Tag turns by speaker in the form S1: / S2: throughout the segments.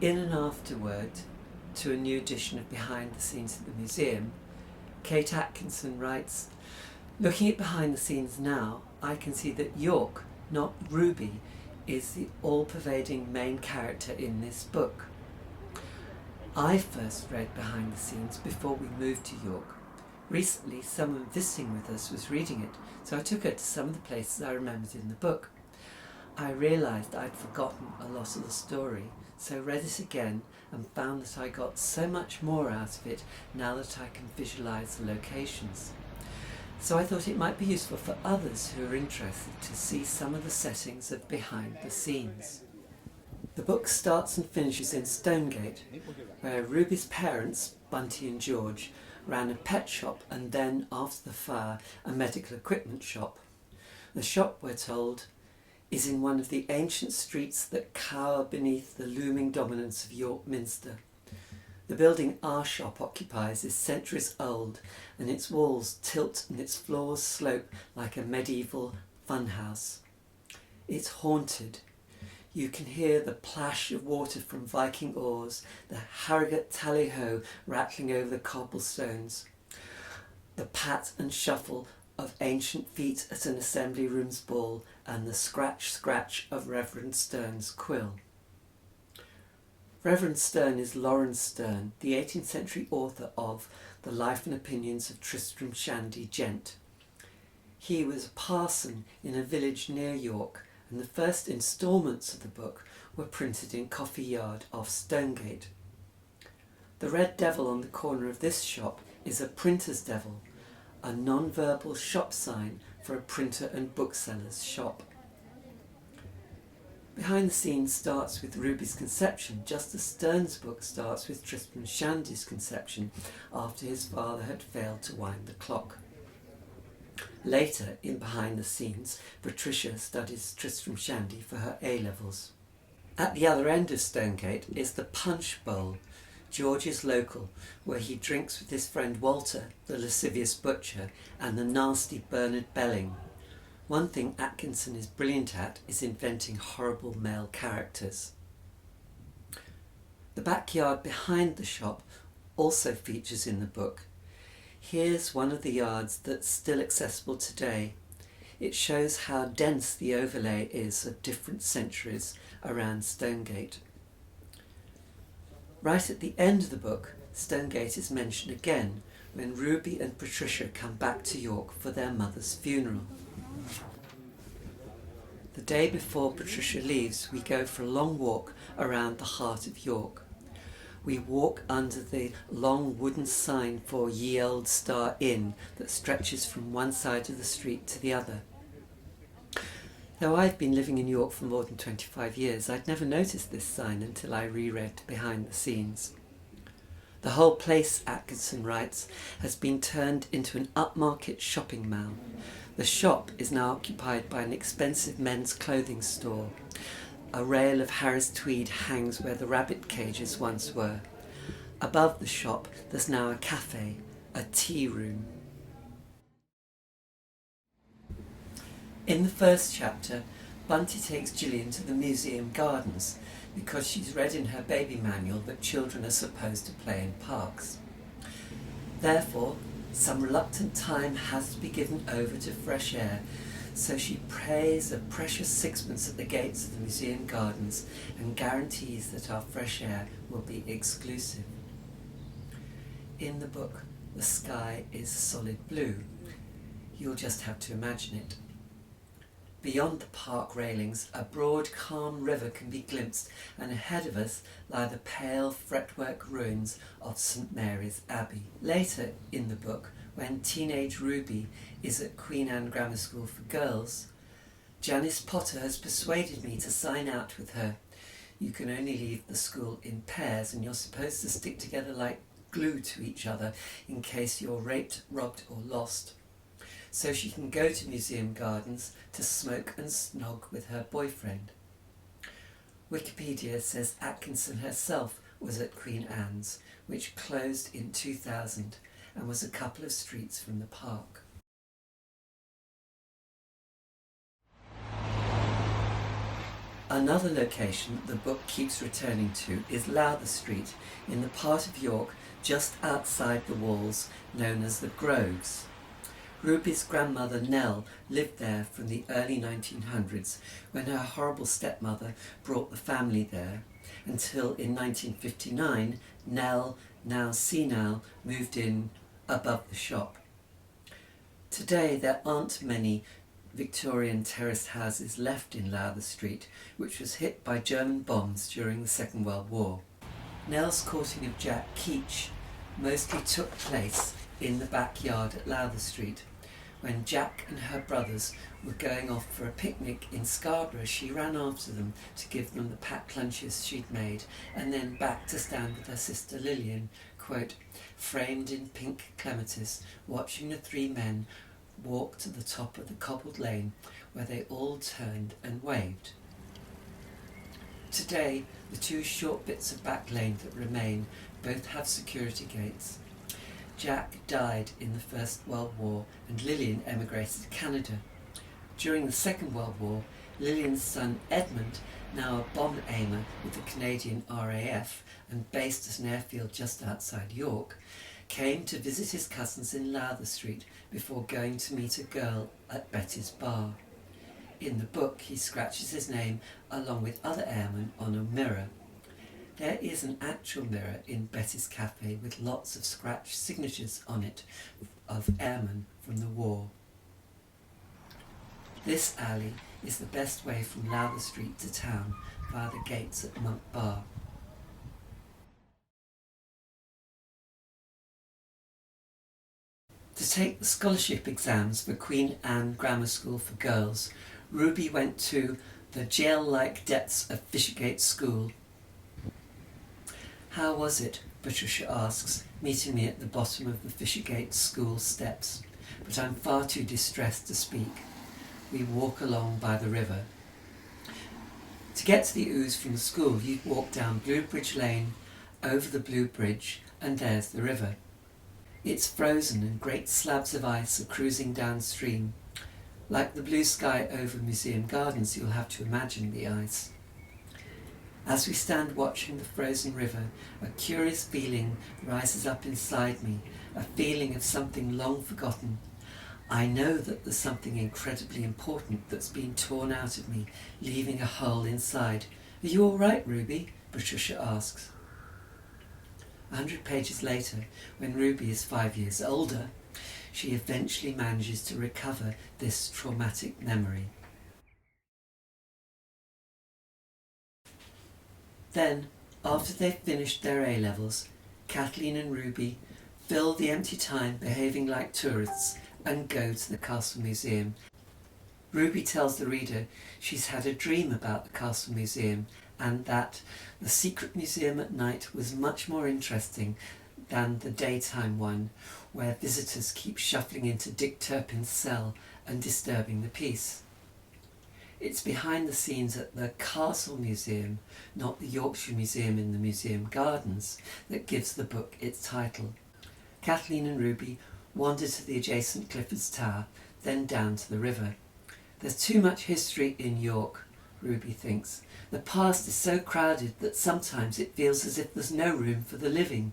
S1: In and afterward to a new edition of Behind the Scenes at the Museum, Kate Atkinson writes, "Looking at behind the scenes now, I can see that York, not Ruby, is the all-pervading main character in this book. I first read Behind the Scenes before we moved to York. Recently, someone visiting with us was reading it, so I took her to some of the places I remembered in the book. I realised I'd forgotten a lot of the story, so read it again and found that I got so much more out of it now that I can visualise the locations. So I thought it might be useful for others who are interested to see some of the settings of Behind the Scenes." The book starts and finishes in Stonegate, where Ruby's parents, Bunty and George, ran a pet shop and then, after the fire, a medical equipment shop. The shop, we're told, is in one of the ancient streets that cower beneath the looming dominance of York Minster. The building our shop occupies is centuries old, and its walls tilt and its floors slope like a medieval funhouse. It's haunted. You can hear the plash of water from Viking oars, the Harrogate tally-ho rattling over the cobblestones, the pat and shuffle of ancient feet at an assembly room's ball, and the scratch of Reverend Sterne's quill. Reverend Sterne is Lawrence Sterne, the 18th century author of The Life and Opinions of Tristram Shandy, Gent. He was a parson in a village near York, and the first instalments of the book were printed in Coffee Yard off Stonegate. The red devil on the corner of this shop is a printer's devil, a non-verbal shop sign for a printer and bookseller's shop. Behind the Scenes starts with Ruby's conception, just as Sterne's book starts with Tristram Shandy's conception after his father had failed to wind the clock. Later, in Behind the Scenes, Patricia studies Tristram Shandy for her A-levels. At the other end of Stonegate is the Punch Bowl, George's local, where he drinks with his friend Walter, the lascivious butcher, and the nasty Bernard Belling. One thing Atkinson is brilliant at is inventing horrible male characters. The backyard behind the shop also features in the book. Here's one of the yards that's still accessible today. It shows how dense the overlay is of different centuries around Stonegate. Right at the end of the book, Stonegate is mentioned again when Ruby and Patricia come back to York for their mother's funeral. The day before Patricia leaves, we go for a long walk around the heart of York. We walk under the long wooden sign for Ye Old Star Inn that stretches from one side of the street to the other. Though I've been living in York for more than 25 years, I'd never noticed this sign until I reread Behind the Scenes. The whole place, Atkinson writes, has been turned into an upmarket shopping mall. The shop is now occupied by an expensive men's clothing store. A rail of Harris tweed hangs where the rabbit cages once were. Above the shop there's now a cafe, a tea room. In the first chapter, Bunty takes Gillian to the museum gardens because she's read in her baby manual that children are supposed to play in parks. Therefore, some reluctant time has to be given over to fresh air, so she pays a precious sixpence at the gates of the museum gardens and guarantees that our fresh air will be exclusive. In the book, the sky is solid blue. You'll just have to imagine it. Beyond the park railings, a broad, calm river can be glimpsed, and ahead of us lie the pale fretwork ruins of St Mary's Abbey. Later in the book, when teenage Ruby is at Queen Anne Grammar School for Girls, Janice Potter has persuaded me to sign out with her. You can only leave the school in pairs, and you're supposed to stick together like glue to each other in case you're raped, robbed or lost. So she can go to museum gardens to smoke and snog with her boyfriend. Wikipedia says Atkinson herself was at Queen Anne's, which closed in 2000 and was a couple of streets from the park. Another location the book keeps returning to is Lowther Street, in the part of York just outside the walls known as the Groves. Ruby's grandmother Nell lived there from the early 1900s, when her horrible stepmother brought the family there, until in 1959 Nell, now senile, moved in above the shop. Today there aren't many Victorian terraced houses left in Lowther Street, which was hit by German bombs during the Second World War. Nell's courting of Jack Keach mostly took place in the backyard at Lowther Street. When Jack and her brothers were going off for a picnic in Scarborough, she ran after them to give them the packed lunches she'd made, and then back to stand with her sister Lillian, quote, framed in pink clematis, watching the three men walk to the top of the cobbled lane, where they all turned and waved. Today, the two short bits of back lane that remain both have security gates. Jack died in the First World War and Lillian emigrated to Canada. During the Second World War, Lillian's son Edmund, now a bomb aimer with the Canadian RAF and based at an airfield just outside York, came to visit his cousins in Lowther Street before going to meet a girl at Betty's bar. In the book, he scratches his name along with other airmen on a mirror. There is an actual mirror in Betty's cafe with lots of scratched signatures on it of airmen from the war. This alley is the best way from Lowther Street to town via the gates at Monk Bar. To take the scholarship exams for Queen Anne Grammar School for Girls, Ruby went to the jail-like depths of Fishergate School. How was it, Patricia asks, meeting me at the bottom of the Fishergate School steps, but I'm far too distressed to speak. We walk along by the river. To get to the ooze from the school, you'd walk down Blue Bridge Lane, over the Blue Bridge, and there's the river. It's frozen and great slabs of ice are cruising downstream. Like the blue sky over Museum Gardens, you'll have to imagine the ice. As we stand watching the frozen river, a curious feeling rises up inside me, a feeling of something long forgotten. I know that there's something incredibly important that's been torn out of me, leaving a hole inside. Are you all right, Ruby? Patricia asks. 100 pages later, when Ruby is 5 years older, she eventually manages to recover this traumatic memory. Then, after they've finished their A-levels, Kathleen and Ruby fill the empty time behaving like tourists and go to the Castle Museum. Ruby tells the reader she's had a dream about the Castle Museum and that the secret museum at night was much more interesting than the daytime one, where visitors keep shuffling into Dick Turpin's cell and disturbing the peace. It's behind the scenes at the Castle Museum, not the Yorkshire Museum in the Museum Gardens, that gives the book its title. Kathleen and Ruby wander to the adjacent Clifford's Tower, then down to the river. There's too much history in York, Ruby thinks. The past is so crowded that sometimes it feels as if there's no room for the living.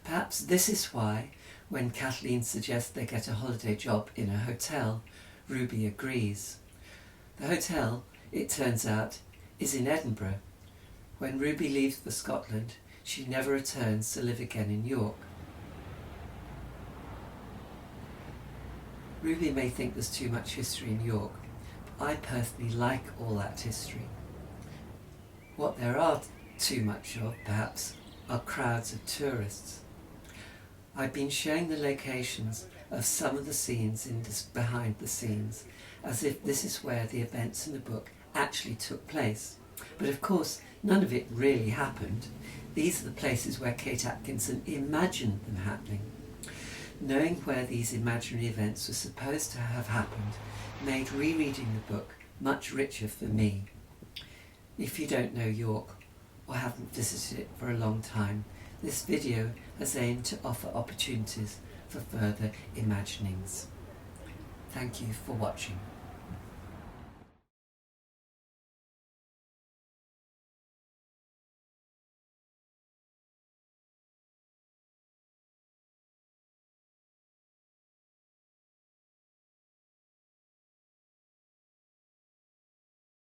S1: Perhaps this is why, when Kathleen suggests they get a holiday job in a hotel, Ruby agrees. The hotel, it turns out, is in Edinburgh. When Ruby leaves for Scotland, she never returns to live again in York. Ruby may think there's too much history in York, but I personally like all that history. What there are too much of, perhaps, are crowds of tourists. I've been showing the locations of some of the scenes in this behind the scenes, as if this is where the events in the book actually took place. But of course, none of it really happened. These are the places where Kate Atkinson imagined them happening. Knowing where these imaginary events were supposed to have happened made rereading the book much richer for me. If you don't know York or haven't visited it for a long time, this video has aimed to offer opportunities for further imaginings. Thank you for watching.